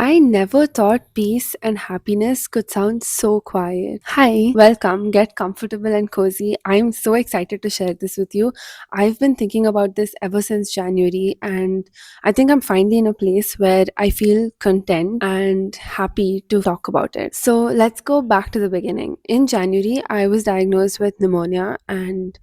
I never thought peace and happiness could sound so quiet. Hi, welcome, get comfortable and cozy. I'm so excited to share this with you. I've been thinking about this ever since January, and I think I'm finally in a place where I feel content and happy to talk about it. So, let's go back to the beginning. In January, I was diagnosed with pneumonia, and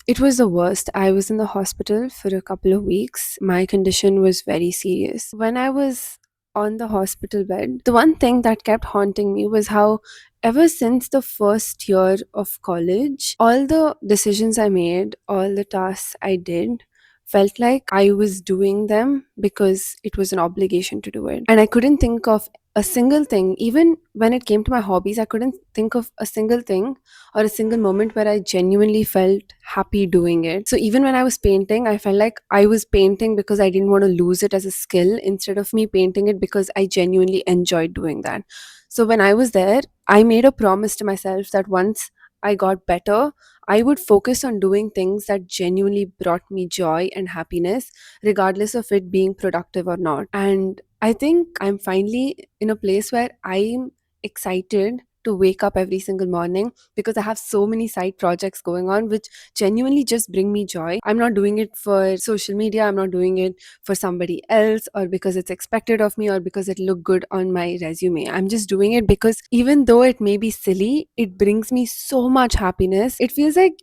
it was the worst. I was in the hospital for a couple of weeks. My condition was very serious. When I was on the hospital bed, the one thing that kept haunting me was how, ever since the first year of college, all the decisions I made, all the tasks I did, felt like I was doing them because it was an obligation to do it. And I couldn't think of a single thing, even when it came to my hobbies, I couldn't think of a single thing or a single moment where I genuinely felt happy doing it. So even when I was painting, I felt like I was painting because I didn't want to lose it as a skill instead of me painting it because I genuinely enjoyed doing that. So when I was there, I made a promise to myself that once I got better, I would focus on doing things that genuinely brought me joy and happiness, regardless of it being productive or not. And I think I'm finally in a place where I'm excited to wake up every single morning because I have so many side projects going on which genuinely just bring me joy. I'm not doing it for social media, I'm not doing it for somebody else or because it's expected of me or because it look good on my resume. I'm just doing it because even though it may be silly, it brings me so much happiness. It feels like,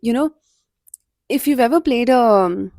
if you've ever played a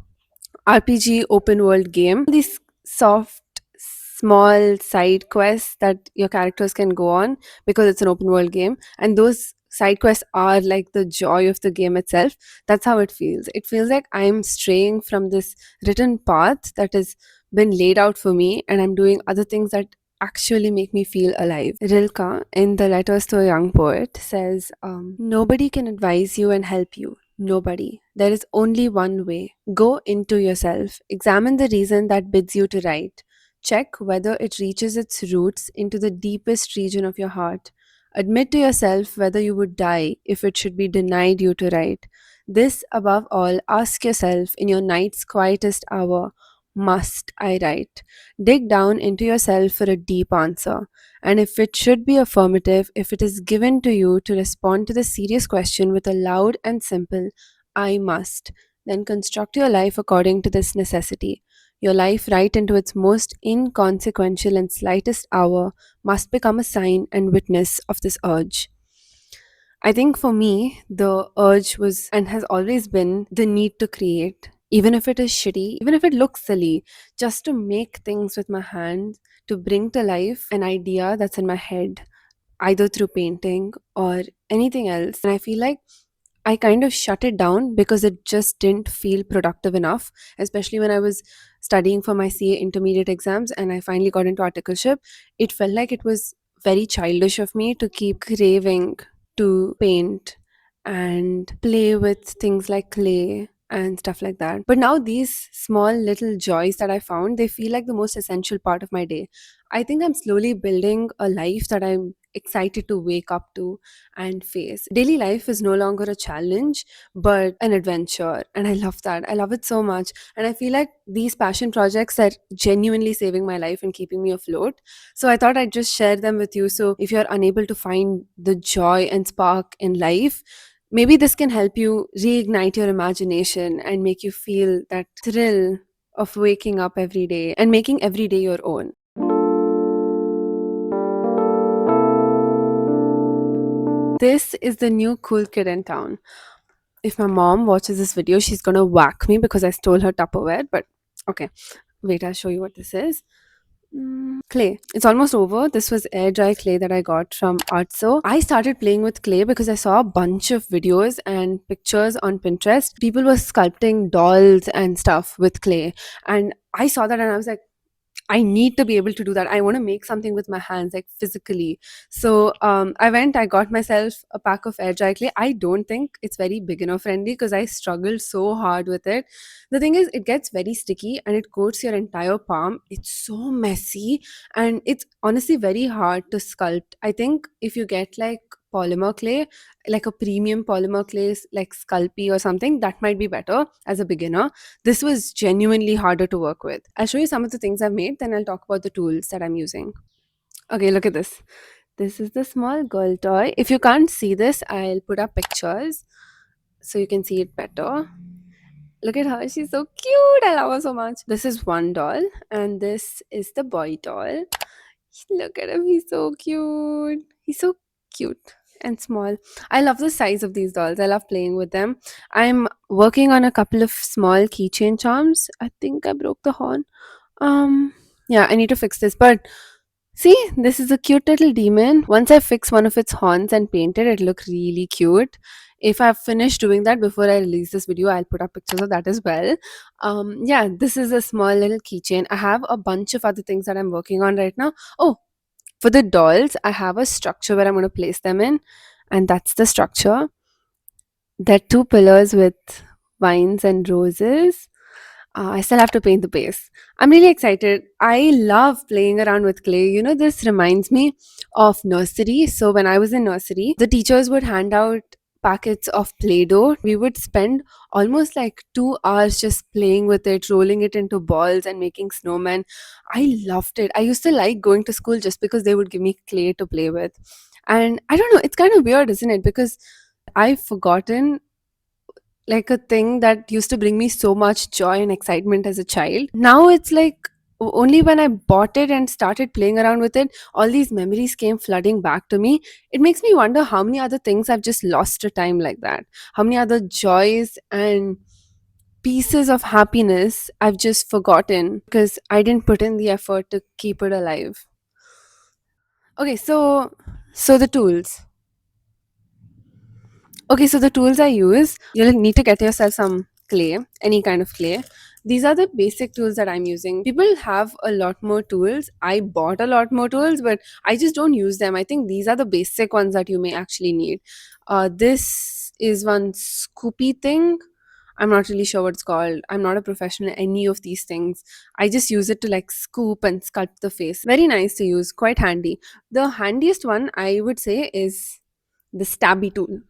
RPG open world game, these soft, small side quests that your characters can go on because it's an open world game, and those side quests are like the joy of the game itself. That's how it feels. It feels like I'm straying from this written path that has been laid out for me, and I'm doing other things that actually make me feel alive. Rilke, in the Letters to a Young Poet, says, Nobody can advise you and help you. Nobody. There is only one way. Go into yourself. Examine the reason that bids you to write. Check whether it reaches its roots into the deepest region of your heart. Admit to yourself whether you would die if it should be denied you to write. This, above all, ask yourself in your night's quietest hour, must I write? Dig down into yourself for a deep answer. And if it should be affirmative, if it is given to you to respond to the serious question with a loud and simple, I must, then construct your life according to this necessity. Your life, right into its most inconsequential and slightest hour, must become a sign and witness of this urge. I think for me, the urge was and has always been the need to create, even if it is shitty, even if it looks silly, just to make things with my hands, to bring to life an idea that's in my head, either through painting or anything else. And I feel like I kind of shut it down because it just didn't feel productive enough, especially when I was studying for my CA intermediate exams and I finally got into articleship. It felt like it was very childish of me to keep craving to paint and play with things like clay and stuff like that. But now these small little joys that I found, they feel like the most essential part of my day. I think I'm slowly building a life that I'm excited to wake up to and face. Daily life is no longer a challenge, but an adventure. And I love that. I love it so much. And I feel like these passion projects are genuinely saving my life and keeping me afloat. So I thought I'd just share them with you. So if you're unable to find the joy and spark in life, maybe this can help you reignite your imagination and make you feel that thrill of waking up every day and making every day your own. This is the new cool kid in town. If my mom watches this video, she's gonna whack me because I stole her Tupperware. But okay, wait, I'll show you what this is. Clay. It's almost over. This was air dry clay that I got from Artso. I started playing with clay because I saw a bunch of videos and pictures on Pinterest. People were sculpting dolls and stuff with clay. And I saw that and I was like, I need to be able to do that. I want to make something with my hands, like physically. So I got myself a pack of air dry clay. I don't think it's very beginner friendly because I struggled so hard with it. The thing is, it gets very sticky and it coats your entire palm. It's so messy and it's honestly very hard to sculpt. I think if you get like polymer clay, like a premium polymer clay, like Sculpey or something. That might be better as a beginner. This was genuinely harder to work with. I'll show you some of the things I've made, then I'll talk about the tools that I'm using. Okay, look at this. This is the small girl toy. If you can't see this, I'll put up pictures so you can see it better. Look at her. She's so cute. I love her so much. This is one doll, and this is the boy doll. Look at him. He's so cute. He's so cute and small. I love the size of these dolls. I love playing with them. I'm working on a couple of small keychain charms. I think I broke the horn. Yeah, I need to fix this. But see, this is a cute little demon. Once I fix one of its horns and paint it, it'll look really cute. If I've finished doing that before I release this video, I'll put up pictures of that as well. Yeah, this is a small little keychain. I have a bunch of other things that I'm working on right now. Oh, for the dolls, I have a structure where I'm going to place them in, and that's the structure. There are two pillars with vines and roses. I still have to paint the base. I'm really excited. I love playing around with clay. You know, this reminds me of nursery. So, when I was in nursery, the teachers would hand out packets of Play Doh. We would spend almost like 2 hours just playing with it, rolling it into balls, and making snowmen. I loved it. I used to like going to school just because they would give me clay to play with. And I don't know, it's kind of weird, isn't it? Because I've forgotten like a thing that used to bring me so much joy and excitement as a child. Now it's like only when I bought it and started playing around with it, all these memories came flooding back to me. It makes me wonder how many other things I've just lost to time like that. How many other joys and pieces of happiness I've just forgotten because I didn't put in the effort to keep it alive. Okay, so the tools. Okay, so the tools I use, you'll need to get yourself some clay, any kind of clay. These are the basic tools that I'm using. People have a lot more tools. I bought a lot more tools, but I just don't use them. I think these are the basic ones that you may actually need. This is one scoopy thing. I'm not really sure what it's called. I'm not a professional at any of these things. I just use it to like scoop and sculpt the face. Very nice to use, quite handy. The handiest one I would say is the stabby tool.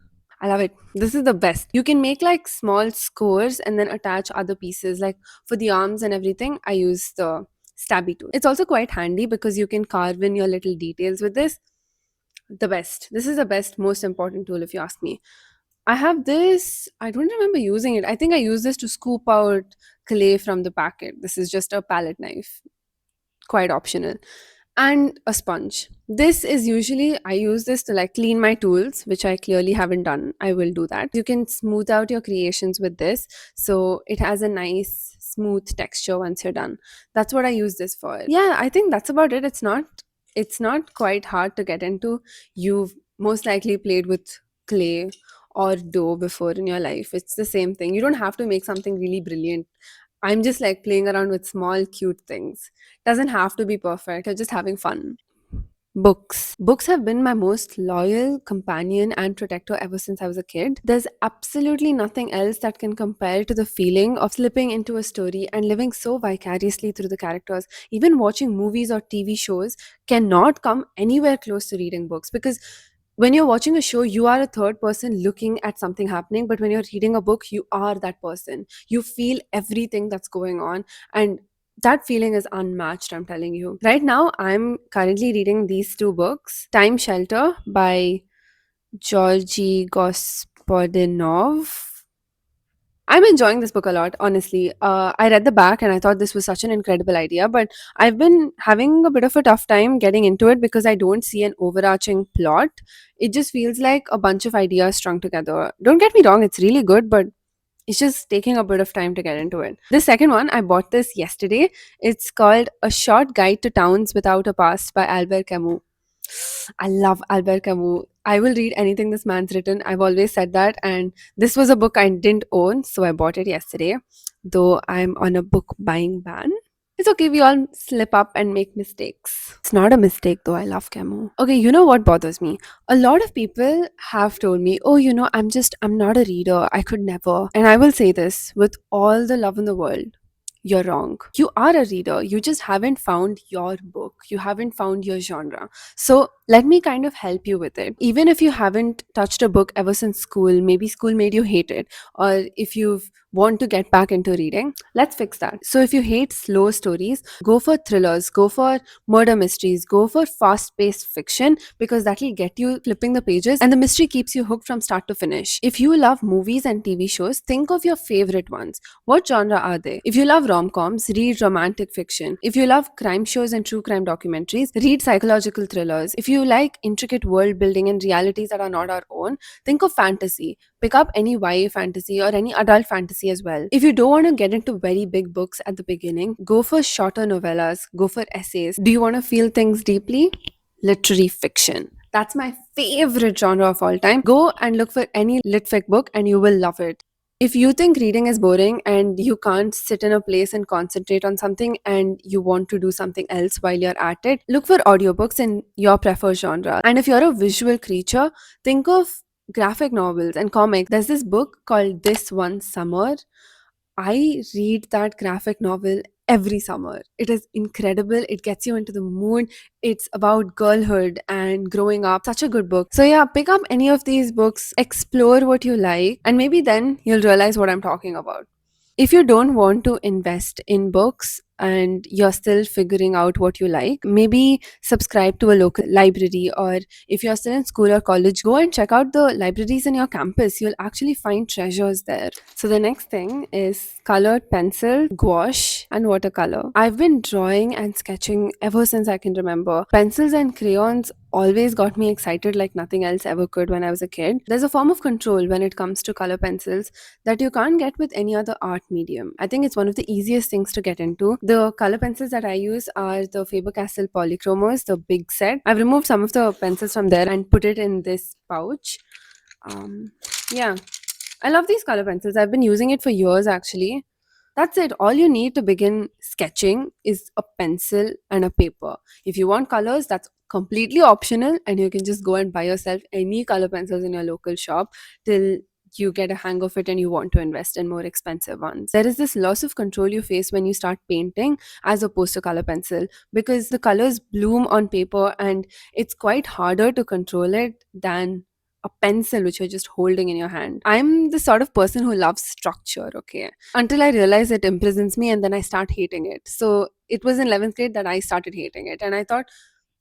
I love it. This is the best. You can make like small scores and then attach other pieces. Like for the arms and everything, I use the stabby tool. It's also quite handy because you can carve in your little details with this. The best. This is the best, most important tool if you ask me. I have this. I don't remember using it. I think I use this to scoop out clay from the packet. This is just a palette knife, quite optional, and a sponge. This is usually I use this to like clean my tools, which I clearly haven't done. I will do that. You can smooth out your creations with this, so it has a nice smooth texture once you're done. That's what I use this for. Yeah, I think that's about it. It's not quite hard to get into. You've most likely played with clay or dough before in your life. It's the same thing. You don't have to make something really brilliant. I'm just like playing around with small, cute things. Doesn't have to be perfect. You're just having fun. Books. Books have been my most loyal companion and protector ever since I was a kid. There's absolutely nothing else that can compare to the feeling of slipping into a story and living so vicariously through the characters. Even watching movies or TV shows cannot come anywhere close to reading books because when you're watching a show, you are a third person looking at something happening, but when you're reading a book, you are that person. You feel everything that's going on, and that feeling is unmatched, I'm telling you. Right now, I'm currently reading these two books: Time Shelter by Georgy Gospodinov. I'm enjoying this book a lot, honestly. I read the back and I thought this was such an incredible idea, but I've been having a bit of a tough time getting into it because I don't see an overarching plot. It just feels like a bunch of ideas strung together. Don't get me wrong, it's really good, but it's just taking a bit of time to get into it. The second one, I bought this yesterday. It's called A Short Guide to Towns Without a Past by Albert Camus. I love Albert Camus. I will read anything this man's written. I've always said that. And this was a book I didn't own, so I bought it yesterday. Though I'm on a book buying ban. It's okay, we all slip up and make mistakes. It's not a mistake though, I love Camus. Okay, you know what bothers me? A lot of people have told me, oh, I'm not a reader. I could never. And I will say this with all the love in the world. you're wrong. You are a reader. You just haven't found your book. You haven't found your genre. So let me kind of help you with it. Even if you haven't touched a book ever since school, maybe school made you hate it, or if you want to get back into reading, let's fix that. So if you hate slow stories, go for thrillers, go for murder mysteries, go for fast paced fiction, because that'll get you flipping the pages and the mystery keeps you hooked from start to finish. If you love movies and TV shows, think of your favorite ones. What genre are they? If you love rom coms, read romantic fiction. If you love crime shows and true crime documentaries, read psychological thrillers. If you like intricate world building and realities that are not our own, think of fantasy. Pick up any YA fantasy or any adult fantasy as well. If you don't want to get into very big books at the beginning, go for shorter novellas, go for essays. Do you want to feel things deeply? Literary fiction. That's my favorite genre of all time. Go and look for any lit fic book and you will love it. If you think reading is boring and you can't sit in a place and concentrate on something and you want to do something else while you're at it, look for audiobooks in your preferred genre. And if you're a visual creature, think of graphic novels and comics. There's this book called This One Summer. I read that graphic novel every summer. It is incredible. It gets you into the mood. It's about girlhood and growing up. Such a good book. So, yeah, pick up any of these books, explore what you like, and maybe then you'll realize what I'm talking about. If you don't want to invest in books and you're still figuring out what you like, maybe subscribe to a local library, or if you're still in school or college, go and check out the libraries in your campus. You'll actually find treasures there. So the next thing is colored pencil, gouache, and watercolor. I've been drawing and sketching ever since I can remember. Pencils and crayons always got me excited like nothing else ever could when I was a kid. There's a form of control when it comes to color pencils that you can't get with any other art medium. I think it's one of the easiest things to get into. The color pencils that I use are the Faber-Castell Polychromos, the big set. I've removed some of the pencils from there and put it in this pouch. Yeah, I love these color pencils. I've been using it for years actually. That's it. All you need to begin sketching is a pencil and a paper. If you want colors, that's completely optional, and you can just go and buy yourself any color pencils in your local shop till you get a hang of it and you want to invest in more expensive ones. There is this loss of control you face when you start painting as opposed to color pencil, because the colors bloom on paper and it's quite harder to control it than a pencil which you're just holding in your hand. I'm the sort of person who loves structure, okay? Until I realize it imprisons me and then I start hating it. So it was in 11th grade that I started hating it. And I thought,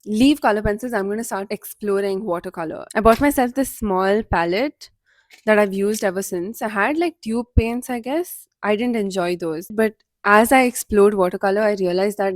leave color pencils, I'm going to start exploring watercolor. I bought myself this small palette that I've used ever since. I had like tube paints, I guess. I didn't enjoy those. But as I explored watercolor, I realized that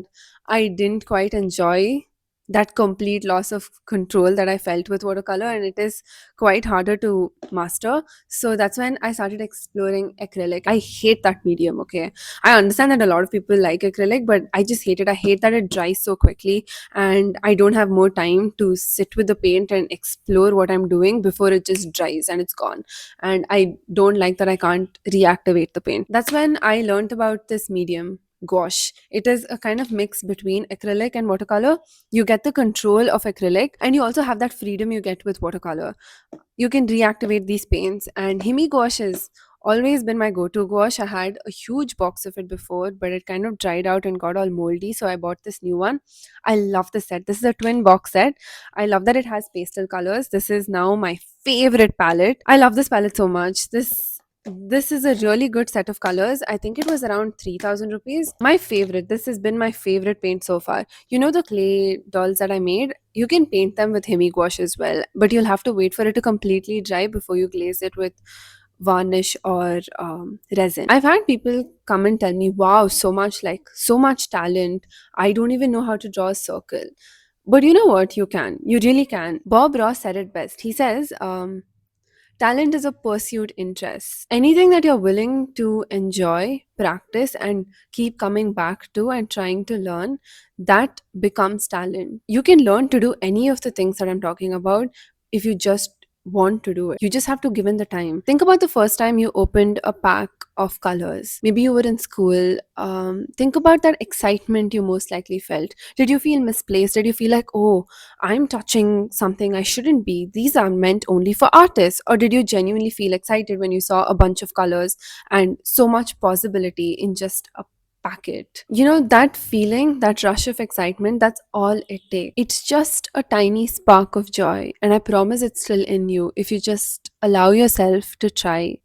I didn't quite enjoy that complete loss of control that I felt with watercolor, and it is quite harder to master. So that's when I started exploring acrylic. I hate that medium, okay? I understand that a lot of people like acrylic, but I just hate it. I hate that it dries so quickly, and I don't have more time to sit with the paint and explore what I'm doing before it just dries and it's gone. And I don't like that I can't reactivate the paint. That's when I learned about this medium, gouache. It is a kind of mix between acrylic and watercolor. You get the control of acrylic and you also have that freedom you get with watercolor. You can reactivate these paints, and Himi gouache has always been my go-to gouache. I had a huge box of it before, but it kind of dried out and got all moldy, so I bought this new one. I love the set. This is a twin box set. I love that it has pastel colors. This is now my favorite palette. I love this palette so much. This is a really good set of colors. I think it was around 3,000 rupees. My favorite. This has been my favorite paint so far. You know the clay dolls that I made? You can paint them with Hemi gouache as well, but you'll have to wait for it to completely dry before you glaze it with varnish or resin. I've had people come and tell me, wow, so much talent. I don't even know how to draw a circle. But you know what? You can. You really can. Bob Ross said it best. He says, talent is a pursued interest. Anything that you're willing to enjoy, practice, and keep coming back to and trying to learn, that becomes talent. You can learn to do any of the things that I'm talking about if you just want to do it. You just have to give in the time. Think about the first time you opened a pack of colors. Maybe you were in school. Think about that excitement you most likely felt. Did you feel misplaced? Did you feel like, oh, I'm touching something I shouldn't be? These are meant only for artists. Or did you genuinely feel excited when you saw a bunch of colors and so much possibility in just a packet. You know, that feeling, that rush of excitement, that's all it takes. It's just a tiny spark of joy, and I promise it's still in you if you just allow yourself to try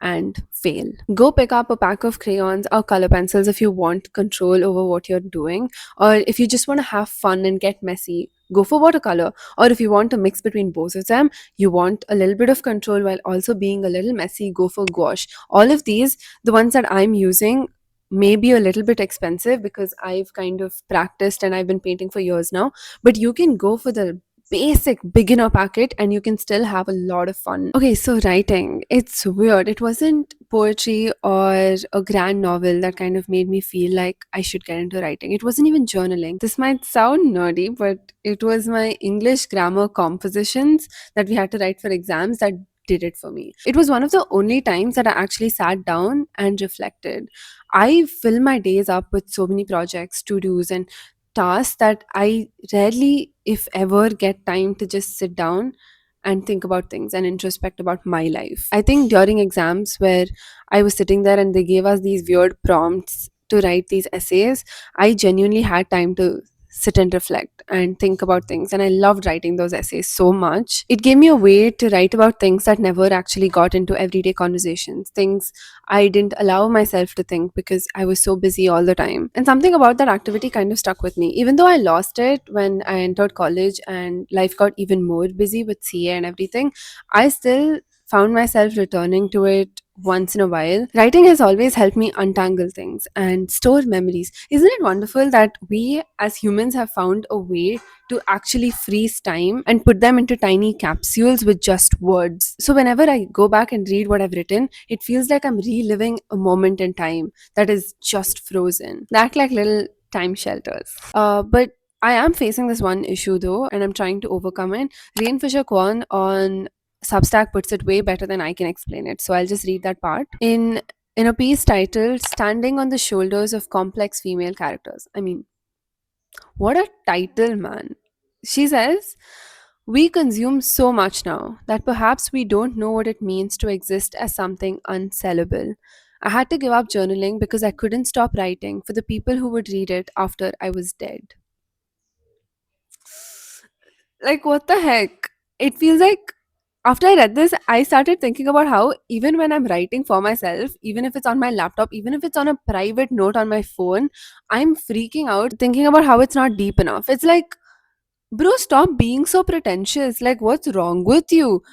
and fail. Go pick up a pack of crayons or color pencils if you want control over what you're doing, or if you just want to have fun and get messy. Go for watercolor, or if you want to mix between both of them, you want a little bit of control while also being a little messy, go for gouache. All of these, the ones that I'm using, may be a little bit expensive because I've kind of practiced and I've been painting for years now, but you can go for the basic beginner packet and you can still have a lot of fun. Okay, so writing, it's weird. It wasn't poetry or a grand novel that kind of made me feel like I should get into writing. It wasn't even journaling. This might sound nerdy, but it was my English grammar compositions that we had to write for exams that did it for me. It was one of the only times that I actually sat down and reflected. I fill my days up with so many projects, to dos, and tasks that I rarely, if ever, get time to just sit down and think about things and introspect about my life. I think during exams where I was sitting there and they gave us these weird prompts to write these essays, I genuinely had time to sit and reflect and think about things. And I loved writing those essays so much. It gave me a way to write about things that never actually got into everyday conversations, things I didn't allow myself to think because I was so busy all the time. And something about that activity kind of stuck with me. Even though I lost it when I entered college and life got even more busy with CA and everything, I still found myself returning to it once in a while. Writing has always helped me untangle things and store memories. Isn't it wonderful that we as humans have found a way to actually freeze time and put them into tiny capsules with just words? So whenever I go back and read what I've written, it feels like I'm reliving a moment in time that is just frozen. They act like little time shelters. But I am facing this one issue though, and I'm trying to overcome it. Rain Fisher Kwan on Substack puts it way better than I can explain it. So I'll just read that part. In a piece titled Standing on the Shoulders of Complex Female Characters. I mean, what a title, man. She says, we consume so much now that perhaps we don't know what it means to exist as something unsellable. I had to give up journaling because I couldn't stop writing for the people who would read it after I was dead. Like, what the heck? It feels like after I read this, I started thinking about how even when I'm writing for myself, even if it's on my laptop, even if it's on a private note on my phone, I'm freaking out thinking about how it's not deep enough. It's like, bro, stop being so pretentious. Like, what's wrong with you?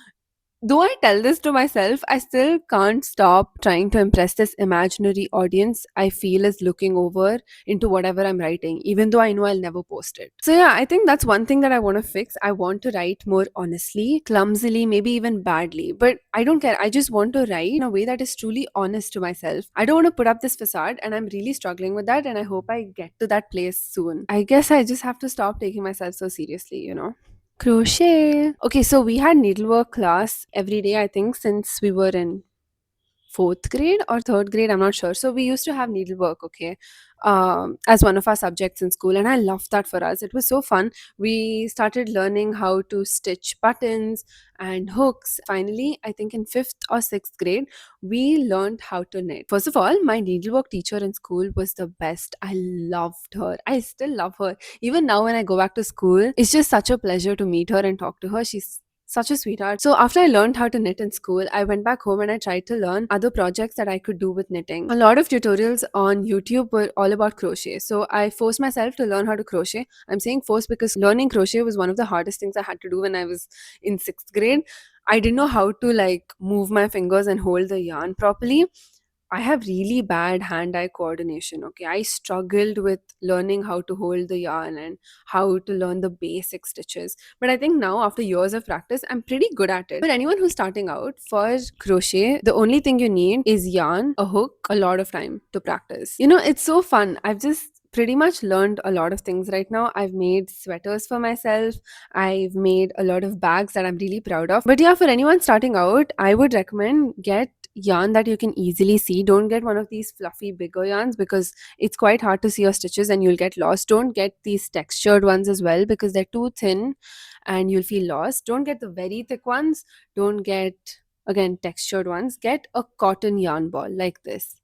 Though I tell this to myself, I still can't stop trying to impress this imaginary audience I feel is looking over into whatever I'm writing, even though I know I'll never post it. So, yeah, I think that's one thing that I want to fix. I want to write more honestly, clumsily, maybe even badly, but I don't care. I just want to write in a way that is truly honest to myself. I don't want to put up this facade, and I'm really struggling with that, and I hope I get to that place soon. I guess I just have to stop taking myself so seriously, you know? Crochet. Okay, so we had needlework class every day, I think, since we were in fourth grade or third grade, I'm not sure. So we used to have needlework, okay, as one of our subjects in school, and I loved that for us. It was so fun. We started learning how to stitch buttons and hooks. Finally, I think in fifth or sixth grade, we learned how to knit. First of all, my needlework teacher in school was the best. I loved her. I still love her. Even now, when I go back to school, it's just such a pleasure to meet her and talk to her. She's such a sweetheart. So after I learned how to knit in school, I went back home and I tried to learn other projects that I could do with knitting. A lot of tutorials on YouTube were all about crochet. So I forced myself to learn how to crochet. I'm saying force because learning crochet was one of the hardest things I had to do when I was in sixth grade. I didn't know how to like move my fingers and hold the yarn properly. I have really bad hand eye coordination. Okay. I struggled with learning how to hold the yarn and how to learn the basic stitches. But I think now, after years of practice, I'm pretty good at it. For anyone who's starting out for crochet, the only thing you need is yarn, a hook, a lot of time to practice. You know, it's so fun. I've just pretty much learned a lot of things right now. I've made sweaters for myself. I've made a lot of bags that I'm really proud of. But yeah, for anyone starting out, I would recommend get yarn that you can easily see. Don't get one of these fluffy bigger yarns because it's quite hard to see your stitches and you'll get lost. Don't get these textured ones as well because they're too thin and you'll feel lost. Don't get the very thick ones. Don't get, again, textured ones. Get a cotton yarn ball like this.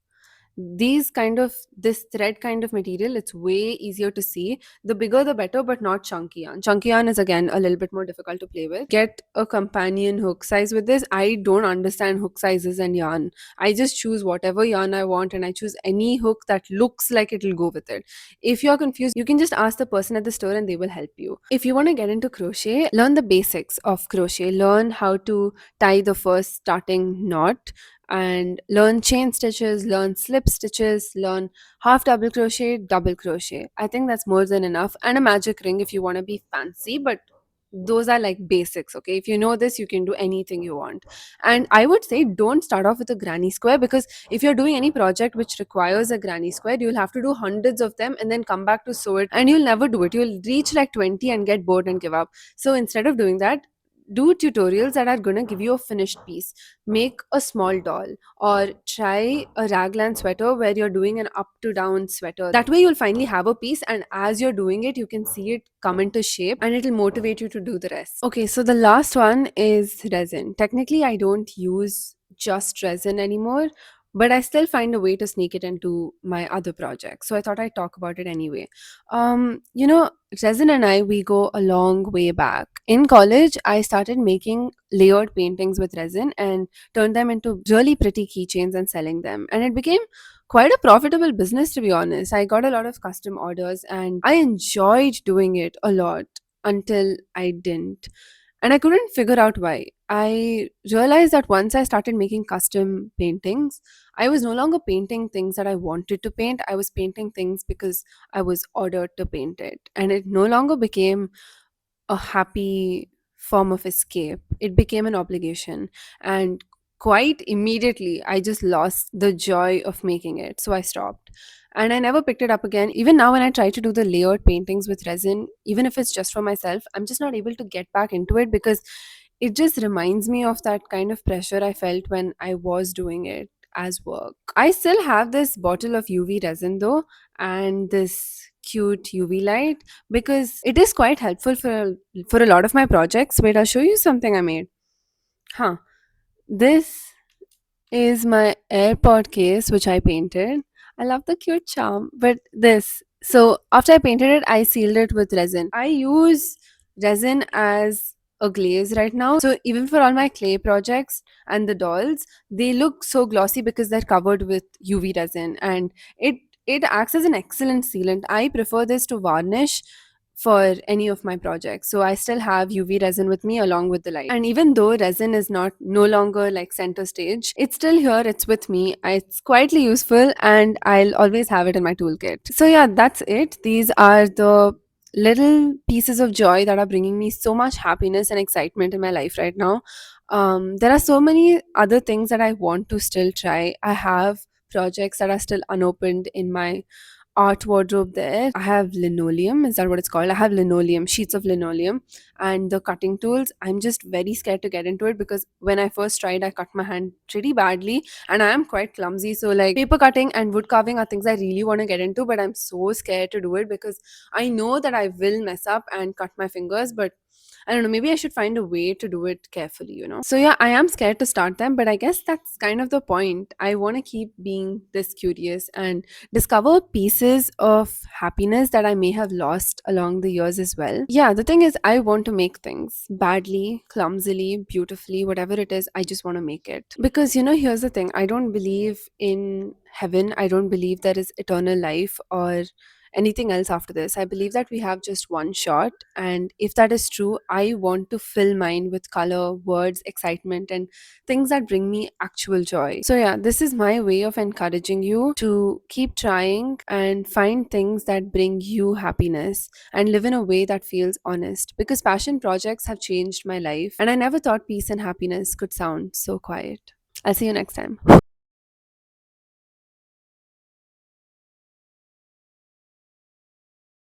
These kind of this thread kind of material, it's way easier to see. The bigger the better, but not chunky yarn. Chunky yarn is again a little bit more difficult to play with. Get a companion hook size with this. I don't understand hook sizes and yarn. I just choose whatever yarn I want, and I choose any hook that looks like it'll go with it. If you're confused, you can just ask the person at the store and they will help you. If you want to get into crochet, learn the basics of crochet. Learn how to tie the first starting knot, and learn chain stitches, learn slip stitches, learn half double crochet, double crochet. I think that's more than enough. And a magic ring if you want to be fancy, but those are like basics. Okay, if you know this, you can do anything you want. And I would say don't start off with a granny square, because if you're doing any project which requires a granny square, you'll have to do hundreds of them and then come back to sew it, and you'll never do it. You'll reach like 20 and get bored and give up. So instead of doing that, do tutorials that are going to give you a finished piece. Make a small doll, or try a raglan sweater where you're doing an up to down sweater. That way you'll finally have a piece, and as you're doing it, you can see it come into shape, and it'll motivate you to do the rest. Okay, so the last one is resin. Technically, I don't use just resin anymore, but I still find a way to sneak it into my other projects. So I thought I'd talk about it anyway. Resin and I, we go a long way back. In college, I started making layered paintings with resin and turned them into really pretty keychains and selling them. And it became quite a profitable business, to be honest. I got a lot of custom orders and I enjoyed doing it a lot until I didn't. And I couldn't figure out why. I realized that once I started making custom paintings, I was no longer painting things that I wanted to paint. I was painting things because I was ordered to paint it. And it no longer became a happy form of escape. It became an obligation. And quite immediately, I just lost the joy of making it. So I stopped. And I never picked it up again. Even now, when I try to do the layered paintings with resin, even if it's just for myself, I'm just not able to get back into it, because it just reminds me of that kind of pressure I felt when I was doing it as work. I still have this bottle of UV resin though, and this cute UV light, because it is quite helpful for a lot of my projects. Wait, I'll show you something I made. Huh. This is my AirPod case, which I painted. I love the cute charm, but this. So after I painted it, I sealed it with resin. I use resin as a glaze right now. So even for all my clay projects and the dolls, they look so glossy because they're covered with UV resin, and it acts as an excellent sealant. I prefer this to varnish for any of my projects. So I still have UV resin with me along with the light. And even though resin is not no longer like center stage, it's still here, it's with me. It's quietly useful and I'll always have it in my toolkit. So yeah, that's it. These are the little pieces of joy that are bringing me so much happiness and excitement in my life right now. There are so many other things that I want to still try. I have projects that are still unopened in my art wardrobe there. I have linoleum, is that what it's called? I have linoleum, sheets of linoleum, and the cutting tools. I'm just very scared to get into it because when I first tried, I cut my hand pretty badly and I am quite clumsy. So, like, paper cutting and wood carving are things I really want to get into, but I'm so scared to do it because I know that I will mess up and cut my fingers, but I don't know, maybe I should find a way to do it carefully. So, yeah, I am scared to start them, but I guess that's kind of the point. I want to keep being this curious and discover pieces of happiness that I may have lost along the years as well. Yeah, the thing is, I want to make things badly, clumsily, beautifully, whatever it is, I just want to make it. Because, here's the thing, I don't believe in heaven, I don't believe there is eternal life or anything else after this. I believe that we have just one shot, and if that is true, I want to fill mine with color, words, excitement, and things that bring me actual joy. So, yeah, this is my way of encouraging you to keep trying and find things that bring you happiness and live in a way that feels honest. Because passion projects have changed my life, and I never thought peace and happiness could sound so quiet. I'll see you next time.